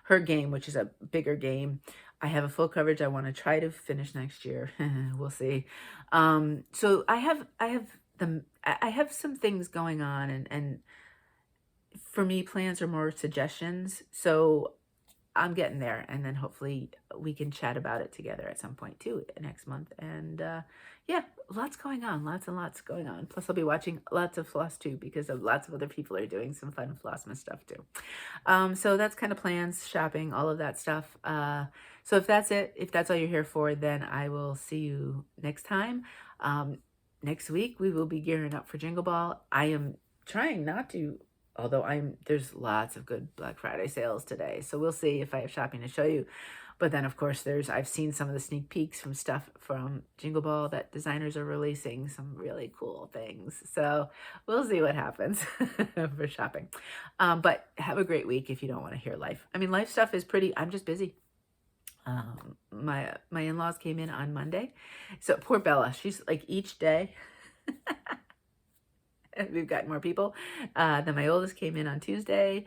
her game, which is a bigger game. I have a full coverage I want to try to finish next year. We'll see. So I have some things going on, and for me, plans are more suggestions. So I'm getting there, and then hopefully we can chat about it together at some point too next month. And yeah, lots going on, lots and lots going on. Plus, I'll be watching lots of Flosstube because of lots of other people are doing some fun Flossmas stuff too. So that's kind of plans, shopping, all of that stuff. So if that's it, if that's all you're here for, then I will see you next time. Next week we will be gearing up for Jingle Ball. I am trying not to. Although there's lots of good Black Friday sales today. So we'll see if I have shopping to show you. But then of course I've seen some of the sneak peeks from stuff from Jingle Ball that designers are releasing some really cool things. So we'll see what happens for shopping. But have a great week if you don't want to hear life. I mean, life stuff is I'm just busy. My in-laws came in on Monday. So poor Bella, she's like each day. We've got more people. Then my oldest came in on Tuesday.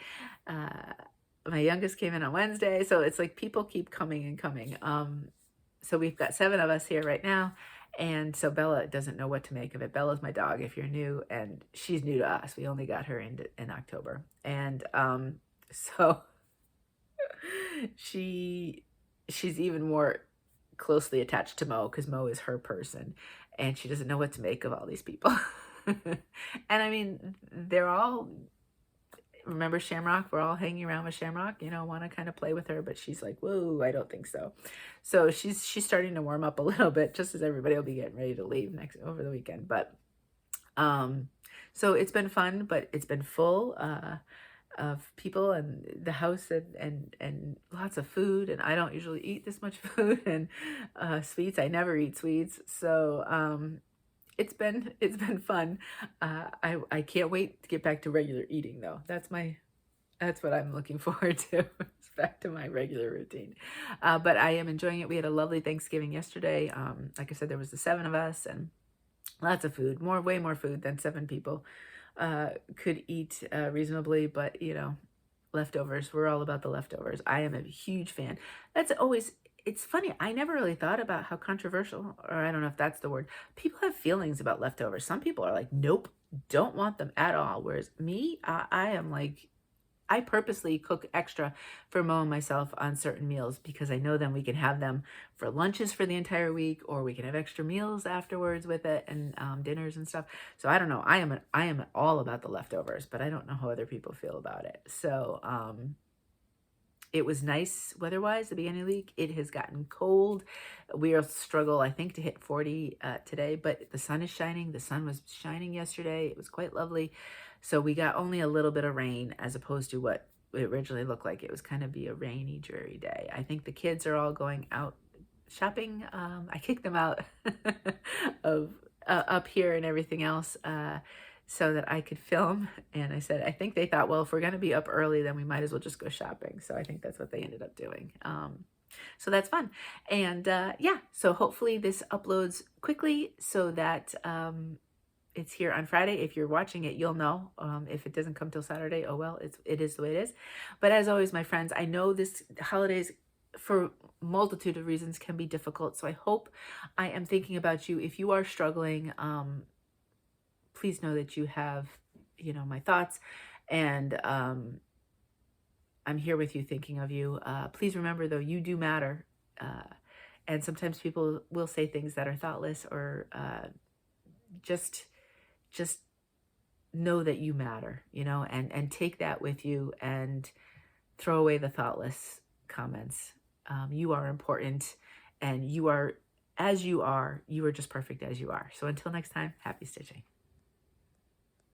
My youngest came in on Wednesday. So it's like people keep coming and coming. So we've got 7 of us here right now. And so Bella doesn't know what to make of it. Bella's my dog if you're new, and she's new to us. We only got her in October. And so she's even more closely attached to Mo because Mo is her person. And she doesn't know what to make of all these people. And I mean, they're all, remember Shamrock? We're all hanging around with Shamrock, want to kind of play with her, but she's like, whoa, I don't think so. So she's starting to warm up a little bit, just as everybody will be getting ready to leave over the weekend. But so it's been fun, but it's been full of people and the house and lots of food. And I don't usually eat this much food and sweets. I never eat sweets. So it's been fun. I can't wait to get back to regular eating though. That's what I'm looking forward to. It's back to my regular routine. But I am enjoying it. We had a lovely Thanksgiving yesterday. Like I said, there was the 7 of us and lots of food, way more food than 7 people could eat reasonably, but leftovers. We're all about the leftovers. I am a huge fan. It's funny, I never really thought about how controversial, or I don't know if that's the word, people have feelings about leftovers. Some people are like, nope, don't want them at all. Whereas me, I am like, I purposely cook extra for Mo and myself on certain meals because I know then we can have them for lunches for the entire week, or we can have extra meals afterwards with it and dinners and stuff. So I don't know. I am all about the leftovers, but I don't know how other people feel about it. So it was nice weather-wise at the beginning of the week. It has gotten cold. We are struggle, I think, to hit 40 today, but the sun is shining. The sun was shining yesterday. It was quite lovely. So we got only a little bit of rain as opposed to what it originally looked like. It was kind of be a rainy, dreary day. I think the kids are all going out shopping. I kicked them out of up here and everything else. So that I could film. And I said, I think they thought, well, if we're going to be up early, then we might as well just go shopping. So I think that's what they ended up doing. So that's fun. And yeah, so hopefully this uploads quickly so that it's here on Friday. If you're watching it, you'll know. If it doesn't come till Saturday, oh well, it is the way it is. But as always, my friends, I know this holidays for multitude of reasons can be difficult. So I hope I am thinking about you. If you are struggling, please know that you have, my thoughts, and I'm here with you, thinking of you. Please remember, though, you do matter. And sometimes people will say things that are thoughtless, or just know that you matter, and take that with you and throw away the thoughtless comments. You are important, and you are, as you are just perfect as you are. So until next time, happy stitching.